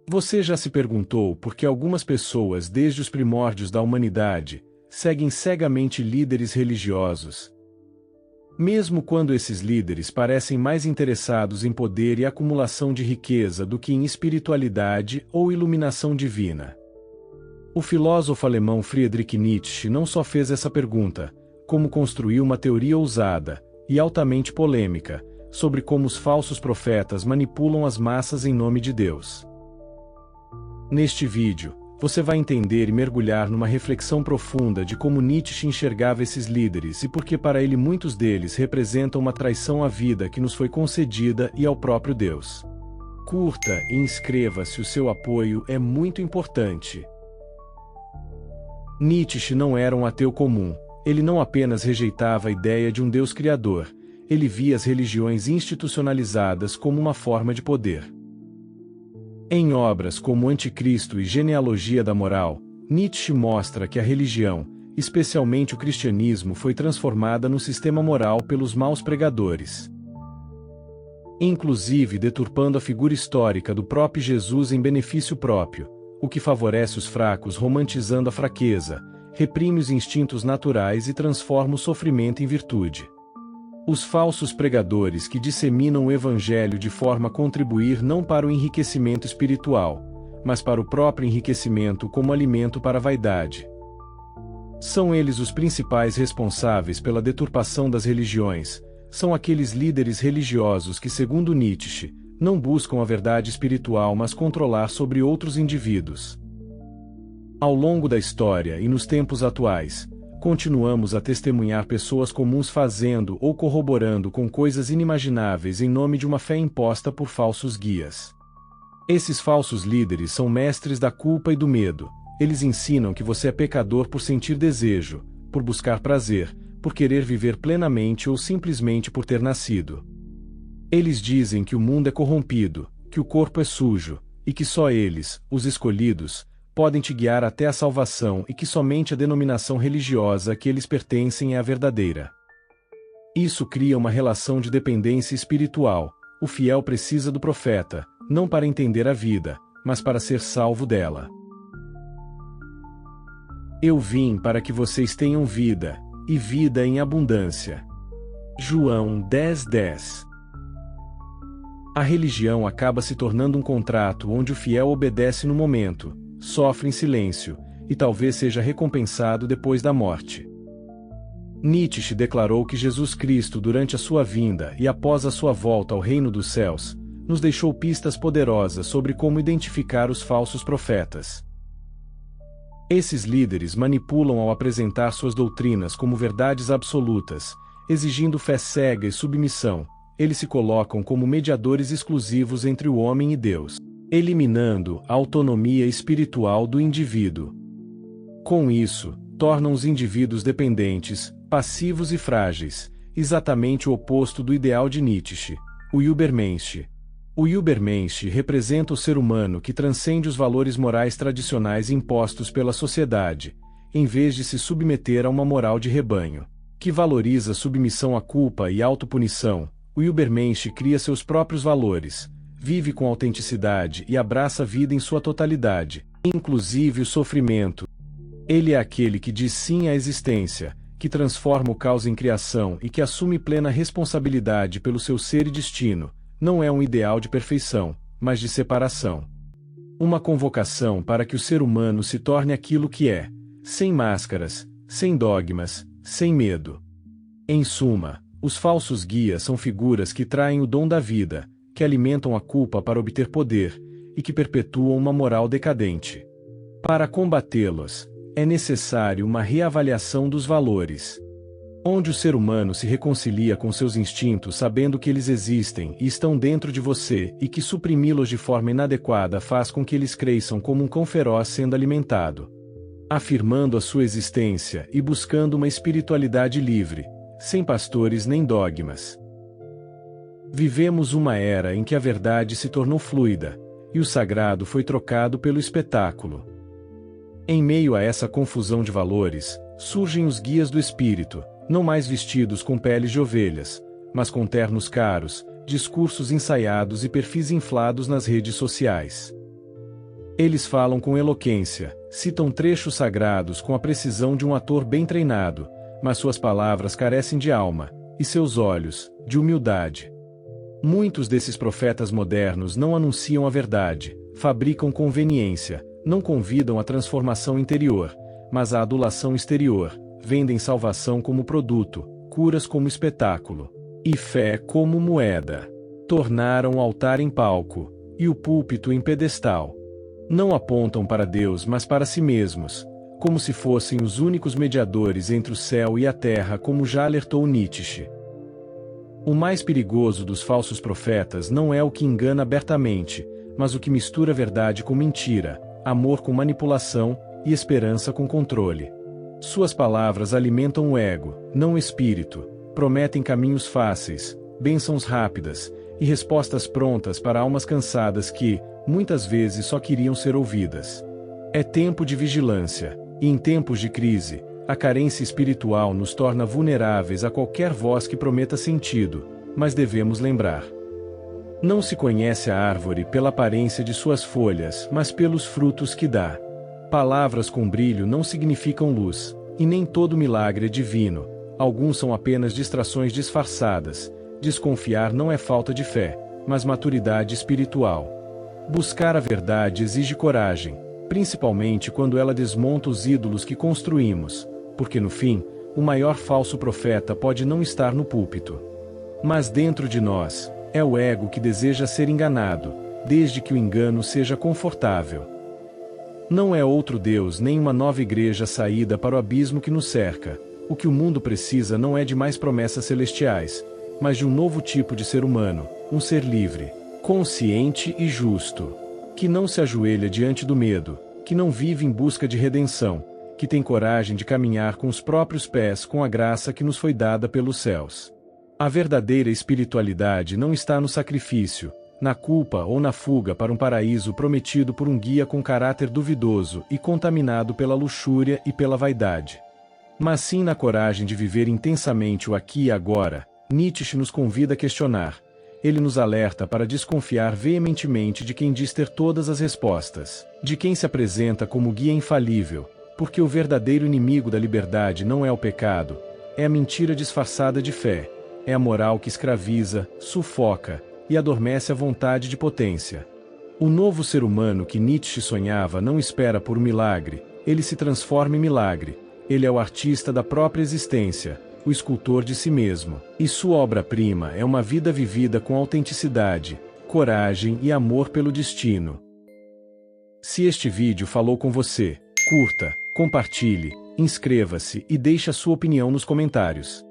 Você já se perguntou por que algumas pessoas, desde os primórdios da humanidade, seguem cegamente líderes religiosos? Mesmo quando esses líderes parecem mais interessados em poder e acumulação de riqueza do que em espiritualidade ou iluminação divina. O filósofo alemão Friedrich Nietzsche não só fez essa pergunta, como construiu uma teoria ousada e altamente polêmica sobre como os falsos profetas manipulam as massas em nome de Deus. Neste vídeo, você vai entender e mergulhar numa reflexão profunda de como Nietzsche enxergava esses líderes e por que para ele muitos deles representam uma traição à vida que nos foi concedida e ao próprio Deus. Curta e inscreva-se, o seu apoio é muito importante. Nietzsche não era um ateu comum, ele não apenas rejeitava a ideia de um Deus criador, ele via as religiões institucionalizadas como uma forma de poder. Em obras como Anticristo e Genealogia da Moral, Nietzsche mostra que a religião, especialmente o cristianismo, foi transformada num sistema moral pelos maus pregadores. Inclusive deturpando a figura histórica do próprio Jesus em benefício próprio, o que favorece os fracos romantizando a fraqueza, reprime os instintos naturais e transforma o sofrimento em virtude. Os falsos pregadores que disseminam o evangelho de forma a contribuir não para o enriquecimento espiritual, mas para o próprio enriquecimento como alimento para a vaidade. São eles os principais responsáveis pela deturpação das religiões, são aqueles líderes religiosos que, segundo Nietzsche, não buscam a verdade espiritual mas controlar sobre outros indivíduos. Ao longo da história e nos tempos atuais, continuamos a testemunhar pessoas comuns fazendo ou corroborando com coisas inimagináveis em nome de uma fé imposta por falsos guias. Esses falsos líderes são mestres da culpa e do medo. Eles ensinam que você é pecador por sentir desejo, por buscar prazer, por querer viver plenamente ou simplesmente por ter nascido. Eles dizem que o mundo é corrompido, que o corpo é sujo, e que só eles, os escolhidos, podem te guiar até a salvação e que somente a denominação religiosa a que eles pertencem é a verdadeira. Isso cria uma relação de dependência espiritual. O fiel precisa do profeta, não para entender a vida, mas para ser salvo dela. Eu vim para que vocês tenham vida, e vida em abundância. João 10:10. A religião acaba se tornando um contrato onde o fiel obedece no momento, sofre em silêncio, e talvez seja recompensado depois da morte. Nietzsche declarou que Jesus Cristo, durante a sua vinda e após a sua volta ao reino dos céus, nos deixou pistas poderosas sobre como identificar os falsos profetas. Esses líderes manipulam ao apresentar suas doutrinas como verdades absolutas, exigindo fé cega e submissão. Eles se colocam como mediadores exclusivos entre o homem e Deus, eliminando a autonomia espiritual do indivíduo. Com isso, tornam os indivíduos dependentes, passivos e frágeis, exatamente o oposto do ideal de Nietzsche, o Übermensch. O Übermensch representa o ser humano que transcende os valores morais tradicionais impostos pela sociedade, em vez de se submeter a uma moral de rebanho, que valoriza a submissão à culpa e autopunição. O Übermensch cria seus próprios valores, vive com autenticidade e abraça a vida em sua totalidade, inclusive o sofrimento. Ele é aquele que diz sim à existência, que transforma o caos em criação e que assume plena responsabilidade pelo seu ser e destino. Não é um ideal de perfeição, mas de separação. Uma convocação para que o ser humano se torne aquilo que é, sem máscaras, sem dogmas, sem medo. Em suma, os falsos guias são figuras que traem o dom da vida, que alimentam a culpa para obter poder, e que perpetuam uma moral decadente. Para combatê-los, é necessário uma reavaliação dos valores, onde o ser humano se reconcilia com seus instintos sabendo que eles existem e estão dentro de você e que suprimi-los de forma inadequada faz com que eles cresçam como um cão feroz sendo alimentado. Afirmando a sua existência e buscando uma espiritualidade livre, sem pastores nem dogmas. Vivemos uma era em que a verdade se tornou fluida, e o sagrado foi trocado pelo espetáculo. Em meio a essa confusão de valores, surgem os guias do espírito, não mais vestidos com peles de ovelhas, mas com ternos caros, discursos ensaiados e perfis inflados nas redes sociais. Eles falam com eloquência, citam trechos sagrados com a precisão de um ator bem treinado, mas suas palavras carecem de alma, e seus olhos, de humildade. Muitos desses profetas modernos não anunciam a verdade, fabricam conveniência, não convidam a transformação interior, mas a adulação exterior, vendem salvação como produto, curas como espetáculo, e fé como moeda. Tornaram o altar em palco, e o púlpito em pedestal. Não apontam para Deus mas para si mesmos, como se fossem os únicos mediadores entre o céu e a terra, como já alertou Nietzsche. O mais perigoso dos falsos profetas não é o que engana abertamente, mas o que mistura verdade com mentira, amor com manipulação e esperança com controle. Suas palavras alimentam o ego, não o espírito, prometem caminhos fáceis, bênçãos rápidas e respostas prontas para almas cansadas que, muitas vezes, só queriam ser ouvidas. É tempo de vigilância, e em tempos de crise, a carência espiritual nos torna vulneráveis a qualquer voz que prometa sentido, mas devemos lembrar. Não se conhece a árvore pela aparência de suas folhas, mas pelos frutos que dá. Palavras com brilho não significam luz, e nem todo milagre é divino, alguns são apenas distrações disfarçadas. Desconfiar não é falta de fé, mas maturidade espiritual. Buscar a verdade exige coragem, principalmente quando ela desmonta os ídolos que construímos, porque no fim, o maior falso profeta pode não estar no púlpito. Mas dentro de nós, é o ego que deseja ser enganado, desde que o engano seja confortável. Não é outro Deus nem uma nova igreja saída para o abismo que nos cerca. O que o mundo precisa não é de mais promessas celestiais, mas de um novo tipo de ser humano, um ser livre, consciente e justo, que não se ajoelha diante do medo, que não vive em busca de redenção, que tem coragem de caminhar com os próprios pés com a graça que nos foi dada pelos céus. A verdadeira espiritualidade não está no sacrifício, na culpa ou na fuga para um paraíso prometido por um guia com caráter duvidoso e contaminado pela luxúria e pela vaidade. Mas sim na coragem de viver intensamente o aqui e agora. Nietzsche nos convida a questionar. Ele nos alerta para desconfiar veementemente de quem diz ter todas as respostas, de quem se apresenta como guia infalível, porque o verdadeiro inimigo da liberdade não é o pecado, é a mentira disfarçada de fé, é a moral que escraviza, sufoca e adormece a vontade de potência. O novo ser humano que Nietzsche sonhava não espera por um milagre, ele se transforma em milagre, ele é o artista da própria existência, o escultor de si mesmo, e sua obra-prima é uma vida vivida com autenticidade, coragem e amor pelo destino. Se este vídeo falou com você, curta, compartilhe, inscreva-se e deixe a sua opinião nos comentários.